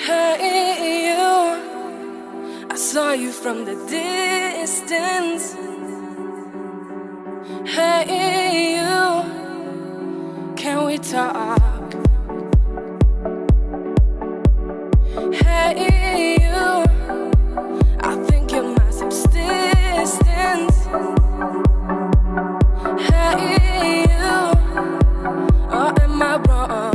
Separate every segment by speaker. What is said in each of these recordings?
Speaker 1: Hey you, I saw you from the distance. Hey you, can we talk? Hey you, I think you're my subsistence. Hey you, or am I wrong?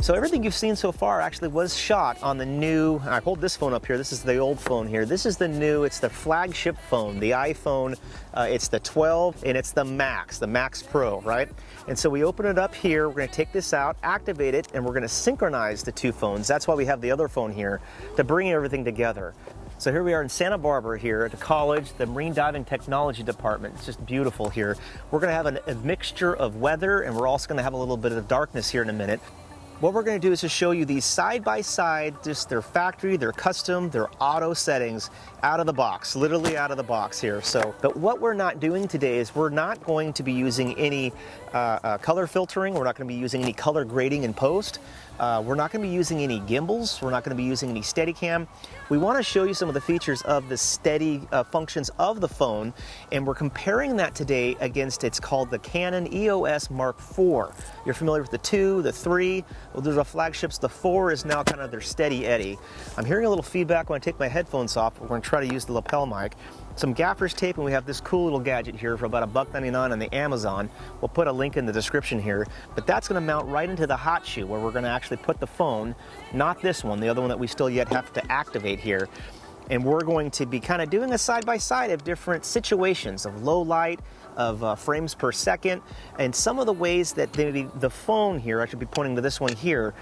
Speaker 2: So everything you've seen so far actually was shot on the new, I hold this phone up here, this is the old phone here. This is the new, it's the flagship phone, the iPhone, it's the 12 and it's the Max Pro, right? And so we open it up here, we're gonna take this out, activate it, and we're gonna synchronize the two phones. That's why we have the other phone here, to bring everything together. So here we are in Santa Barbara here at the college, the Marine Diving Technology Department. It's just beautiful here. We're gonna have a mixture of weather, and we're also gonna have a little bit of darkness here in a minute. What we're going to do is to show you these side by side, just their factory, their custom, their auto settings out of the box, literally out of the box here. So, but what we're not doing today is we're not going to be using any color filtering. We're not going to be using any color grading in post. We're not going to be using any gimbals. We're not going to be using any Steadicam. We want to show you some of the features of the steady functions of the phone, and we're comparing that today against, it's called the Canon EOS Mark IV. You're familiar with the 2, the 3, well, those are flagships. The 4 is now kind of their steady Eddie. I'm hearing a little feedback when I take my headphones off. We're going to try to use the lapel mic. Some gaffer's tape, and we have this cool little gadget here for about $1.99 on the Amazon. We'll put a link in the description here, but that's going to mount right into the hot shoe where we're going to actually put the phone, not this one, the other one that we still yet have to activate here. And we're going to be kind of doing a side-by-side of different situations of low light, of frames per second, and some of the ways that the phone here, I should be pointing to this one here,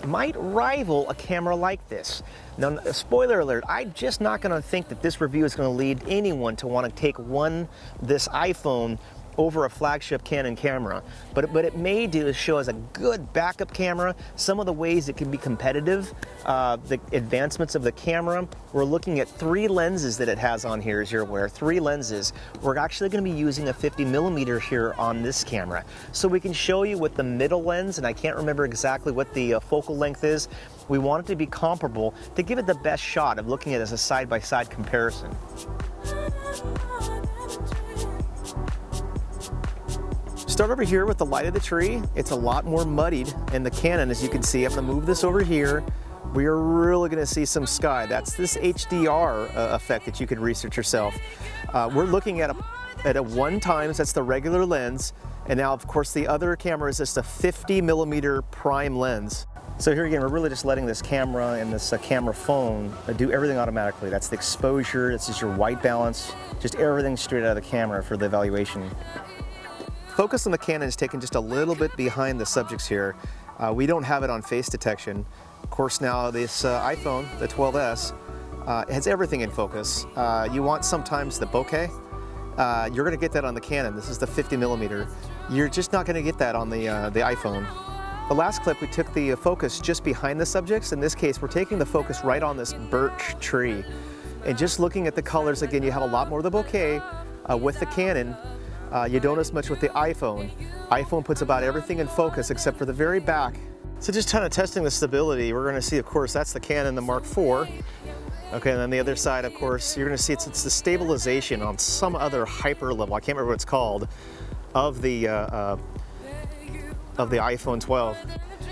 Speaker 2: might rival a camera like this. Now, spoiler alert, I'm just not going to think that this review is going to lead anyone to want to take this iPhone over a flagship Canon camera, but it may do is show us a good backup camera, some of the ways it can be competitive, the advancements of the camera. We're looking at 3 lenses that it has on here, as you're aware, 3 lenses. We're actually going to be using a 50mm here on this camera, so we can show you with the middle lens, and I can't remember exactly what the focal length is. We want it to be comparable to give it the best shot of looking at it as a side-by-side comparison. Start over here with the light of the tree. It's a lot more muddied in the Canon, as you can see. I'm going to move this over here. We are really going to see some sky. That's this HDR effect that you could research yourself. We're looking at a 1x, that's the regular lens, and now of course the other camera is just a 50mm prime lens. So here again, we're really just letting this camera and this camera phone do everything automatically. That's the exposure, this is your white balance, just everything straight out of the camera for the evaluation. Focus on the Canon is taken just a little bit behind the subjects here. We don't have it on face detection. Of course, now this iPhone, the 12S, has everything in focus. You want sometimes the bokeh. You're going to get that on the Canon. This is the 50mm. You're just not going to get that on the iPhone. The last clip, we took the focus just behind the subjects. In this case, we're taking the focus right on this birch tree. And just looking at the colors, again, you have a lot more of the bokeh with the Canon. You don't as much with the iPhone. iPhone puts about everything in focus except for the very back. So just kind of testing the stability, we're going to see, of course, that's the Canon, the Mark IV. Okay, and then the other side, of course, you're going to see it's the stabilization on some other hyper level, I can't remember what it's called, of the iPhone 12.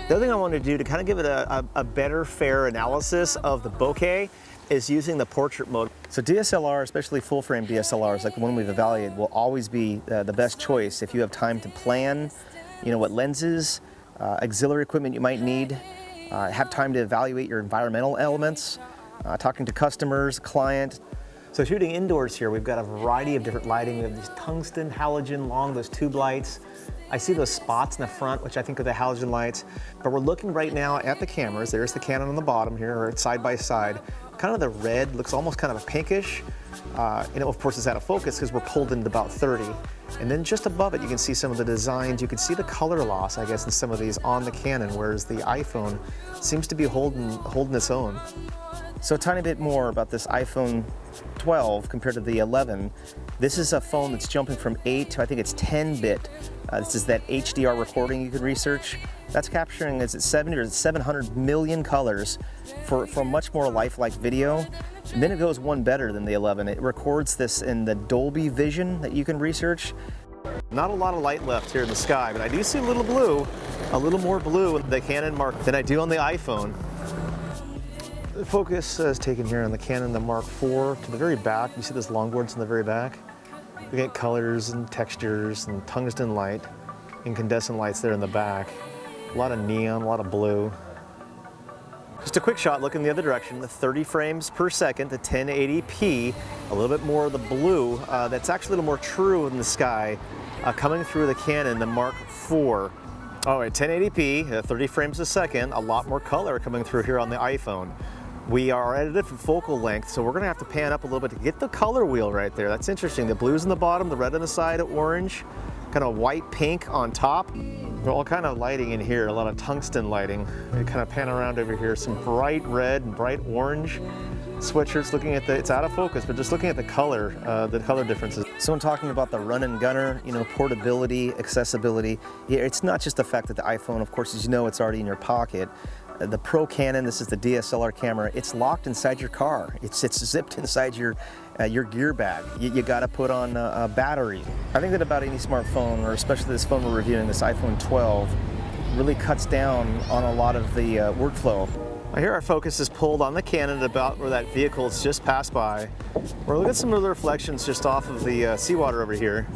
Speaker 2: The other thing I wanted to do to kind of give it a better, fair analysis of the bokeh is using the portrait mode. So DSLR, especially full frame DSLRs, like the one we've evaluated, will always be the best choice if you have time to plan, you know, what lenses, auxiliary equipment you might need, have time to evaluate your environmental elements, talking to customers, client. So shooting indoors here, we've got a variety of different lighting. We have these tungsten, halogen, long, those tube lights. I see those spots in the front, which I think are the halogen lights, but we're looking right now at the cameras. There's the Canon on the bottom here, or side by side. kind of the red looks almost kind of a pinkish. Of course, it's out of focus because we're pulled into about 30. And then just above it, you can see some of the designs. You can see the color loss, I guess, in some of these on the Canon, whereas the iPhone seems to be holding its own. So a tiny bit more about this iPhone 12 compared to the 11. This is a phone that's jumping from 8 to I think it's 10-bit. This is that HDR recording you could research. That's capturing, is it 70 or 700 million colors for much more lifelike video. And then it goes one better than the 11. It records this in the Dolby Vision that you can research. Not a lot of light left here in the sky, but I do see a little blue, a little more blue in the Canon Mark than I do on the iPhone. The focus is taken here on the Canon, the Mark IV, to the very back. You see those longboards in the very back? We get colors and textures and tungsten light, incandescent lights there in the back. A lot of neon, a lot of blue. Just a quick shot looking the other direction, the 30 frames per second, the 1080p, a little bit more of the blue. That's actually a little more true in the sky, coming through the Canon, the Mark IV. Oh, at 1080p, 30 frames a second, a lot more color coming through here on the iPhone. We are at a different focal length, so we're gonna have to pan up a little bit to get the color wheel right there. That's interesting. The blue's in the bottom, the red on the side, orange, kind of white pink on top. All kind of lighting in here, a lot of tungsten lighting. We kind of pan around over here, some bright red and bright orange sweatshirts. Looking at it's out of focus, but just looking at the color differences. So when talking about the run and gunner, portability, accessibility, yeah, it's not just the fact that the iPhone, of course, as you know, it's already in your pocket. The Pro Canon, this is the DSLR camera, it's locked inside your car. It's zipped inside your gear bag. You got to put on a battery. I think that about any smartphone, or especially this phone we're reviewing, this iPhone 12, really cuts down on a lot of the workflow. Here our focus is pulled on the Canon about where that vehicle's just passed by. We're looking at some of the reflections just off of the seawater over here.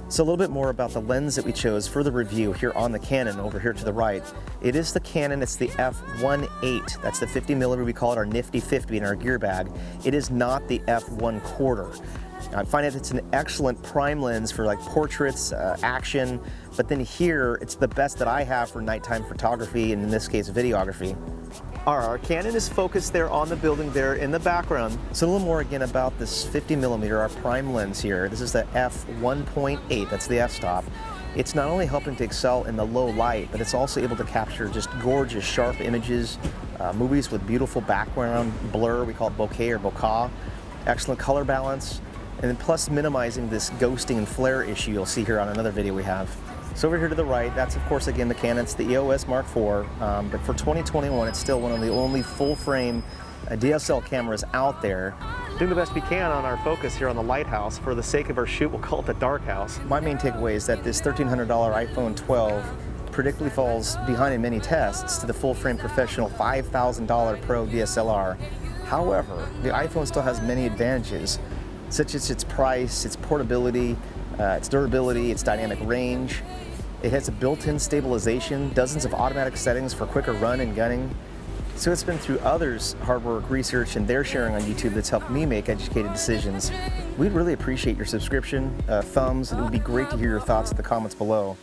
Speaker 2: So a little bit more about the lens that we chose for the review here on the Canon over here to the right. It is the Canon, it's the f1.8. That's the 50mm, we call it our nifty 50 in our gear bag. It is not the f1.25. I find that it's an excellent prime lens for like portraits, action, but then here it's the best that I have for nighttime photography, and in this case videography. Our Canon is focused there on the building there in the background. So a little more again about this 50mm, our prime lens here. This is the f1.8, that's the f-stop. It's not only helping to excel in the low light, but it's also able to capture just gorgeous, sharp images, movies with beautiful background blur, we call it bokeh or bokeh, excellent color balance, and then plus minimizing this ghosting and flare issue you'll see here on another video we have. So over here to the right, that's of course again the Canon, it's the EOS Mark IV, but for 2021 it's still one of the only full-frame DSL cameras out there. Doing the best we can on our focus here on the lighthouse. For the sake of our shoot, we'll call it the dark house. My main takeaway is that this $1,300 iPhone 12 predictably falls behind in many tests to the full-frame professional $5,000 Pro DSLR. However, the iPhone still has many advantages, such as its price, its portability, its durability, its dynamic range. It has a built-in stabilization, dozens of automatic settings for quicker run and gunning. So it's been through others' hard work, research, and their sharing on YouTube that's helped me make educated decisions. We'd really appreciate your subscription, thumbs, and it would be great to hear your thoughts in the comments below.